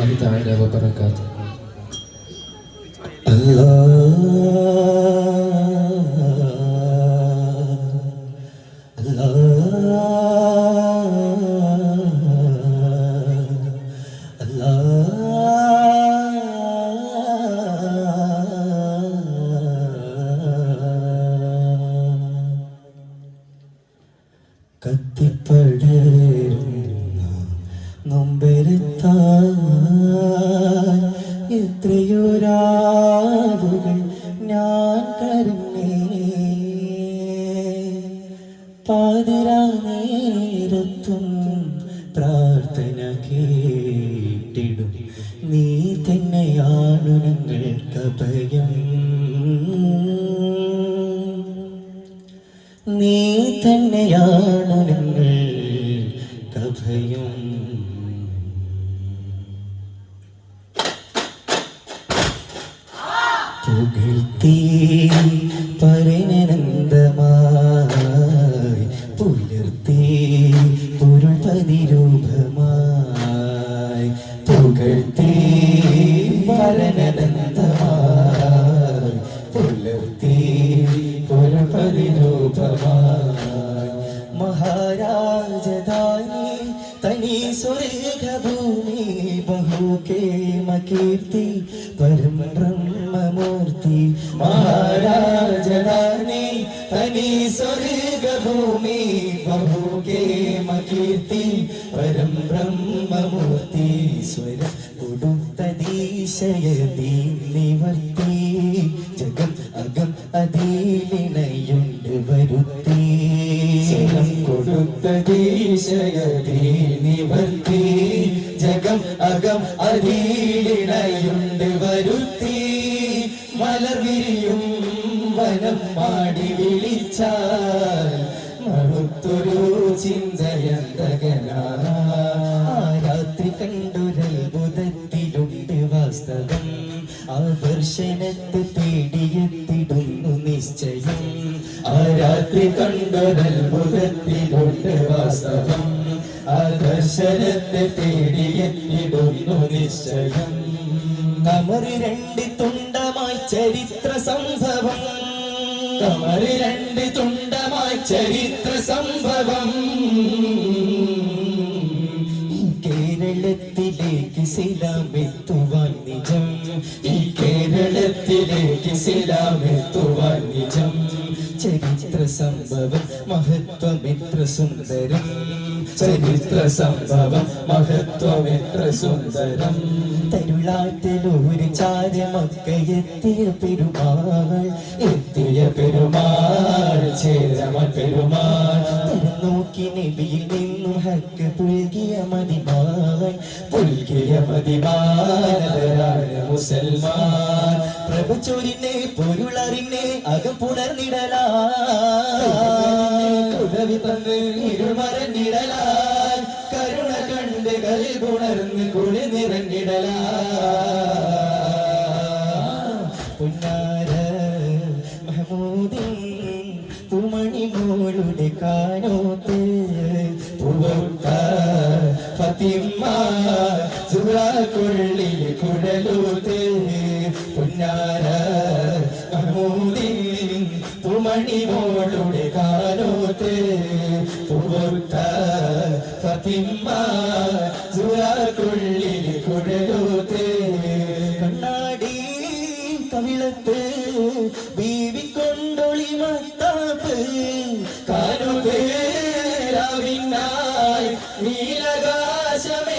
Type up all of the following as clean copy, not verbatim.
الله تعالى وبركاته. കത്തിപ്പടരുന്ന നൊമ്പരത്താൽ എത്രയോ രാവുകൾ ഞാൻ കരഞ്ഞേ. പാതിരാ നേരത്തും പ്രാർത്ഥന കേട്ടിടും നീ തന്നെയാണു ഞങ്ങൾക്കഭയം. നീ തന്നെയാണു ഞങ്ങൾക്കഭയം. പുകഴ്ത്തി പരിനന്ദമായി പുലർത്തി പൊരുൾ പതിരൂപമായി. പുകഴ്ത്തി പരിനന്ദമായി പുലർത്തി പൊരുൾ പതിരൂപമായി. മഹാരാജധാനി തനി സ്വർഗഭൂമി ബഹുകേമ കീർത്തി പരം ബ്രഹ്മമൂർത്തി. മഹാരാജധാനി തനി സ്വർഗഭൂമി ബഹുകേമ കീർത്തി പരം ബ്രഹ്മമൂർത്തി. സ്വരം കൊടുത്തതീശയതീ നിവർത്തി ജഗം അകം അതിലിണയുണ്ട് വരുത്തി. സ്വരം കൊടുത്തതീശയതീ നിവർത്തി ജഗം അകം അതിലിണയുണ്ട് വരുത്തി. മലർ വിരിയും വനം പാടി വിളിച്ചാൽ മറുത്തൊരു ചിന്തയന്തകനാ. രാത്രി കണ്ടൊരത്ഭുതത്തിലുണ്ട് വാസ്തവം. ആ ദർശനത്തെ തേടിയെത്തിടുന്നു നിശ്ചയം. ആ രാത്രി കണ്ടൊരത്ഭുതത്തിലുണ്ട് വാസ്തവം. ആ ദർശനത്തെ തേടിയെത്തിടുന്നു നിശ്ചയം. കമറി രണ്ട് തുണ്ടമായി ചരിത്ര സംഭവം. കമറി രണ്ട് തുണ്ടമായി ചരിത്ര സംഭവം. കേരളത്തിലേക്ക് സിലാമെത്തുവാൻ നിജം. ഈ കേരളത്തിലേക്ക് സിലാമെത്തുവാൻ നിജം. ചരിത്ര സംഭവം മഹത്വമെത്ര സുന്ദരം. ചരിത്ര സംഭവം മഹത്വമെത്ര സുന്ദരം. തരുളാറ്റിലൂര് ചാരമക്കയെത്തിയ പെരുമാൾ. എത്തിയ പെരുമാൾ ചേരമൻ പെരുമാൾ. നോക്കി നബിയിൽ നിന്നു ഹക്ക് പുൽകിയ മതിമാൻ. പുൽകിയ മതിമാൻ മുസൽമാൻ. പ്രഭ ചൊരിനെ പൊരുളറിനെ അകപ്പുണർന്നിടലാ. കുടവി തന്ന് ഇരുമരഞ്ഞിടലാൻ. കരുണ കണ്ട് കൽഗുണർന്ന് കുളി നിറഞ്ഞിടലാ. പുന്നാര മഹമൂദിൻ പൂമണിമോളുടെ കാനോത്ത് പൂവത്ത ഫത്തിമ്മ സുറാ കൊള്ളിൽ കുഴലൂത്ത്. പുന്നാര മഹമൂദിൻ പൂമണിമോളുടെ കാനോത്ത് പൂവത്ത ഫത്തിമ്മ സുറാ കൊള്ളിൽ കുഴലൂത്ത്. കണ്ണാടി കവിളത്ത് ബീവി കൊണ്ടൊളി മത്താപ്പ്. കാനുപേരാവിനായി നീലകാശമേലാപ്പ്.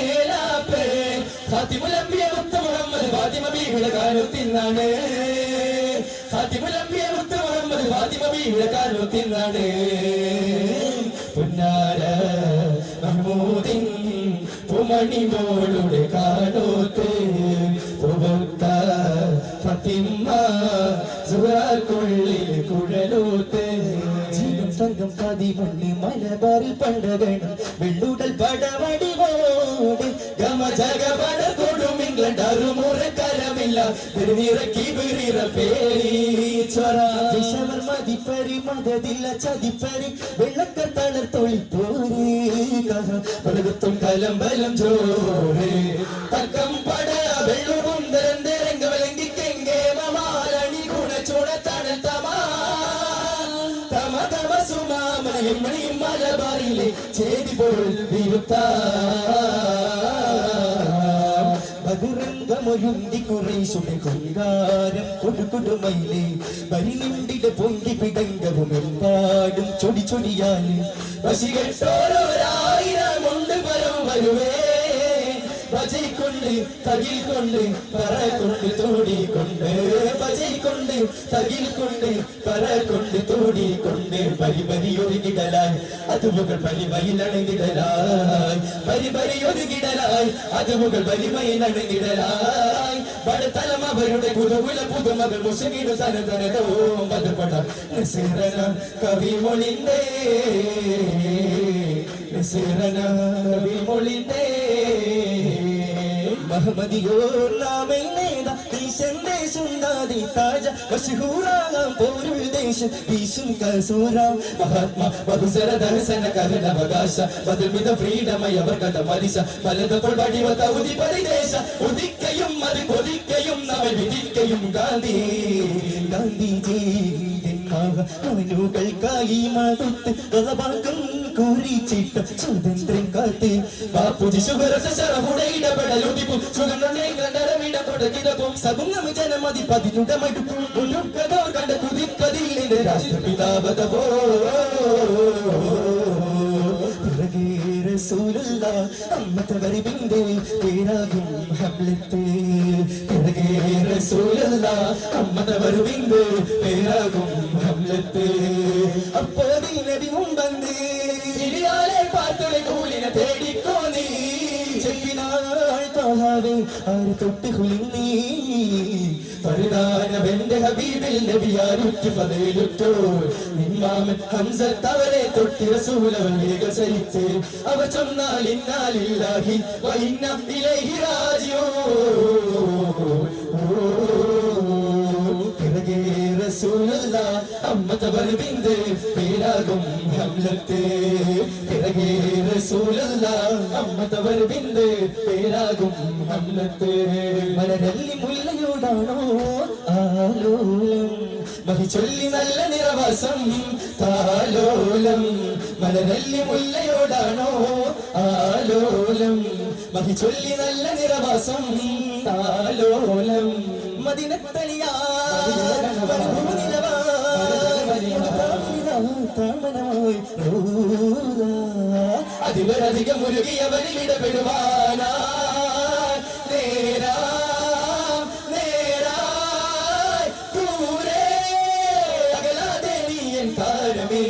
ഫാത്തിമുലംബിയ മുത്ത് മുഹമ്മദ് ഫാത്തിമ ബീവിയുടെ കാനൊത്തിന്നാണ്. ഫാത്തിമുലംബിയ മുത്ത് മുഹമ്മദ് ഫാത്തിമ ബീവിയുടെ കാനൊത്തിന്നാണ്. പുന്നാര മഹ്മൂദിൻ പൂമണിമോളുടെ കാനോത്ത് പൂവത്ത ഫത്തിമ്മ സുറാ കൊള്ളിൽ കുഴലൂത്ത്. സ്വർഗം പതിവണ്ണി മലബാറിൽ പണ്ടകണം വെള്ളുടൽ പടവടിവോട് ഗമ ജഗ പട കൊടും ഇംഗ്ലണ്ട് അറുമുറ കരമേ. ഇല്ല തിരുനിറക്കി വീറിറ പേരി ചൊറ വിഷമർ മതിപ്പരി മതതില്ല ചതിപ്പരി വെള്ളക്കർ തളർ തൊളിപ്പോരി പലകത്തും കലമ്പലം ജോറ് തക്കം പട വെള്ളവും നിരന്തരംഗ വിളങ്കിക്കെങ്കേ മമാലണി ഗുണചൂട തണൽ തമാ തമ തമ സുമാമണിയും മണിയും മലബാറിലെ ചേതി പോൽ വിരുത്ത മധുരംഗമൊരുന്തി കുറേശുടെ കൊങ്കാരം കൊടുകൊടുമയിലെ വരിനിണ്ടിടെ പൊങ്കി പിടങ്കവും എമ്പാടും ചൊടി ചൊടിയാല് വശികെട്ടോരോരായിരം ഉണ്ട് പരം വരുവേ ഭജൈക്കൊണ്ട് തകിൽ കൊണ്ട് പറ കൊണ്ട് തോടിക്കൊണ്ട് ഭജൈക്കൊണ്ട് തകിൽ കൊണ്ട് പറ കൊണ്ട് തോടിക്കൊണ്ട് പരിപരിയൊരുകിടലായി അതുമുകൾ പരിമയിലണങ്ങിടലായി പരിപരിയൊരുകിടലായി അതുമുകൾ പരിമയിലണങ്ങിടലായി പടത്തലം അവരുടെ പുതുകുല പുതുമകൾ മുസുകിടു സനതനോ മധുപട നിസിറന കവി മൊളിന്തേ നിസിറന കവി മൊളിന്തേ महमदियोर नामे नेदा ईशंदे सुंदादी ताजा मशहूरागाम पोरुल देश ईशुन का सोरा महात्मा बहुसर दर्शन करन अवकाश बदलमिद फ्रीडम यवर्कत मरिस पलदപ്പോൾ വടിവത ഉദിപരിദേശ ഉദിക്കയും അത് കൊതിക്കയും നമ്മെ വിധിക്കയും ഗാന്ധി ഗാന്ധിജി അവനുകൾക്കായി മടുത്ത് വളവാക്കും കുറിച്ചിട്ട സ്വാതന്ത്ര്യം കാത്ത് ബാപ്പുജി ശുഭരസരമുടെ ഇടപെടലുദിപ്പും സുഗന്ധം സകുങ്ങം ജനമതി പതിനുടമടുപ്പും ഉരുക്കതോ കണ്ട കുതിക്കതില്ലേ രാഷ്ട്രപിതാപതവോ റസൂലുള്ള അമ്മത്തവരി ബിന്ദേ പേരാകും ഹംലത്തെ പിറകെ റസൂലുള്ള അമ്മത്തവരി ബിന്ദേ പേരാകും ഹംലത്തെ അപ്പോതിൽ നബി മുമ്പന്ത് സിരിയാലെ പാത്തുളെ കൂലിനെ തേടിക്കോ നീ ചെപ്പിനാൾ താഹാവേ ആര് തൊട്ട് കുലിന്നീ ഫർദാനവന്റെ ഹബീബിൽ നബിയാരുറ്റ് ഫദലുറ്റോ ഇമാമൻ ഹംസ തവരെ തൊട്ടി റസൂലവൻ വേഗസരിച്ച് അവ ചൊന്നാൽ ഇന്നാലില്ലാഹി വ ഇന്ന ഇലൈഹി റാജിഊൻ പിറകെ റസൂലുള്ള അമ്മത്തവർ ബിന്ദു പേരാകും ഹംലത്തെ പിറകെ റസൂലുള്ള അമ്മത്തവർ ബിന്ദു പേരാകും ഹംലത്തെ മലരല്ലി മുല്ലയോടാണോ ആലോലം മഹി ചൊല്ലി നല്ല നിറവാസം താലോലം മലരല്ലി മുല്ലയോടാണോ ആലോലം മഹി ചൊല്ലി നല്ല നിറവാസം താലോലം മദിനത്തലിയാ അതിവരധികം മുരുകിയവരിൽ ഇടപെടുവാനാ നേരാ നേരായ് ദൂരെ അകലാതെ നീ എൻ താരമേ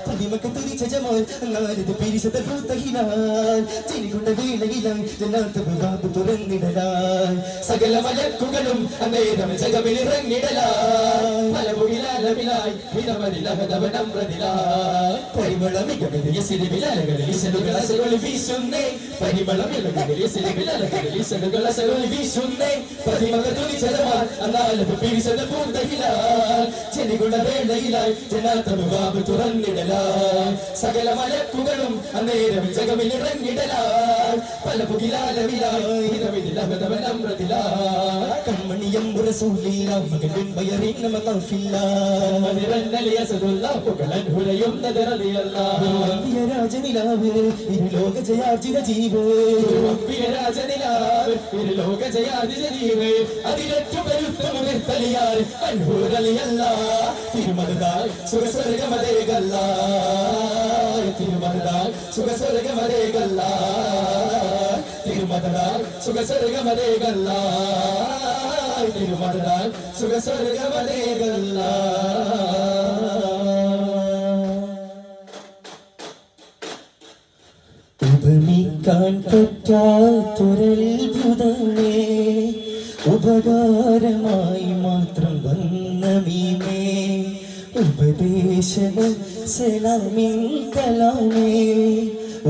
പതിമക്ക തുരിച്ച ജമാൽ അങ്ങാലിത് പിരിശത പൂത്തഹിനാൽ ചെനികൊണ്ട വീണയിലായി ജനാത്തവ് വാബ് തുറന്നിടലായി സകല മലക്കുകളും അന്നേരം ജഗമിലിറങ്ങിടലായി മലമുകിലാലമിലായി വിനമരിലഹതവനമ്രതിലായി പരിമളമികമിലിയ സിരിവിലകളിൽ ഇസലുകൾ അസലുകൾ വീശുന്നേ പരിമളമികമിലിയ സിരിവിലകളിൽ ഇസലുകൾ അസലുകൾ വീശുന്നേ പതിമക്ക തുരിച്ച ജമാൽ അങ്ങാലിത് പിരിശത പൂത്തഹിനാൽ ചെനികൊണ്ട വേളയിലായി ജനാത്തവ് വാബ് തുറന്നിടലായി സകല മലക്കുകളും അന്നേരം ജഗമിലിറങ്ങിടലായി പല പുകിലാലമിലായി കൺമണിയം റസൂലില്ല മകൻ വയറിൻ മകഫില്ല മനിറന്നലിയ സദുല്ല പുകലൻ ഹുരയും നദറലിയല്ലാഹു അംബിയ രാജനിലാവ് ഇരുലോക ജയാർജിത ജീവേ അംബിയ രാജനിലാവ് ഇരുലോക ജയാർജിത ജീവേ അതിലറ്റു പെരുത്ത മുനിർത്തലിയാർ അൻഹുരലിയല്ലാഹു തിരുമദാൽ സുഖസ്വർഗമതേകല്ലാഹ് തിരുമദാൽ സുഖസ്വർഗമതേകല്ലാഹ് തിരുമദാൽ സുഖസ്വർഗമതേകല്ലാഹ് തിരുമദാൽ സുഖസ്വർഗമതേകല്ലാഹ് ഉപമിക്കാൻ പറ്റാത്തൊരത്ഭുതമേ ഉപകാരമായി മാത്രം വന്ന മീമേ ഉപദേശവും സലാമിൻ കലാമേ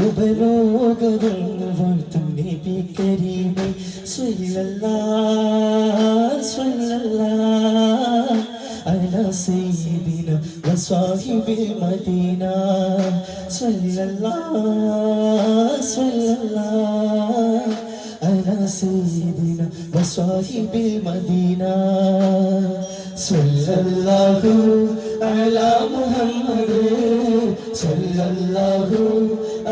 ഉപലോകവും വാഴ്ത്തും നബി കരീമേ സ്വല്ലല്ലാഹ് അലാ സയ്യിദിന വസ്വാഹിബിൽ മദീന സ്വല്ലല്ലാഹ് അലാ സയ്യിദിന വസ്വാഹിബിൽ മദീന സ്വല്ലല്ലാഹു അലാ മുഹമ്മദ് സ്വല്ലല്ലാഹു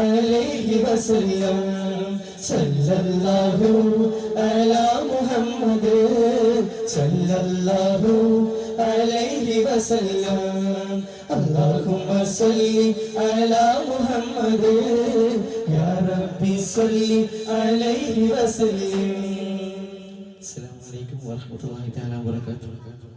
അലൈഹി വസല്ലം സല്ലല്ലാഹു അലാ മുഹമ്മദ് സല്ലല്ലാഹു അലൈഹി വസല്ലം അല്ലാഹുമ്മ സ്വല്ലി അലാ മുഹമ്മദ് യാ റബ്ബി സ്വല്ലി അലൈഹി വസല്ലം. അസ്സലാമു അലൈക്കും വറഹ്മത്തുള്ളാഹി തആല വബറകാതുഹു.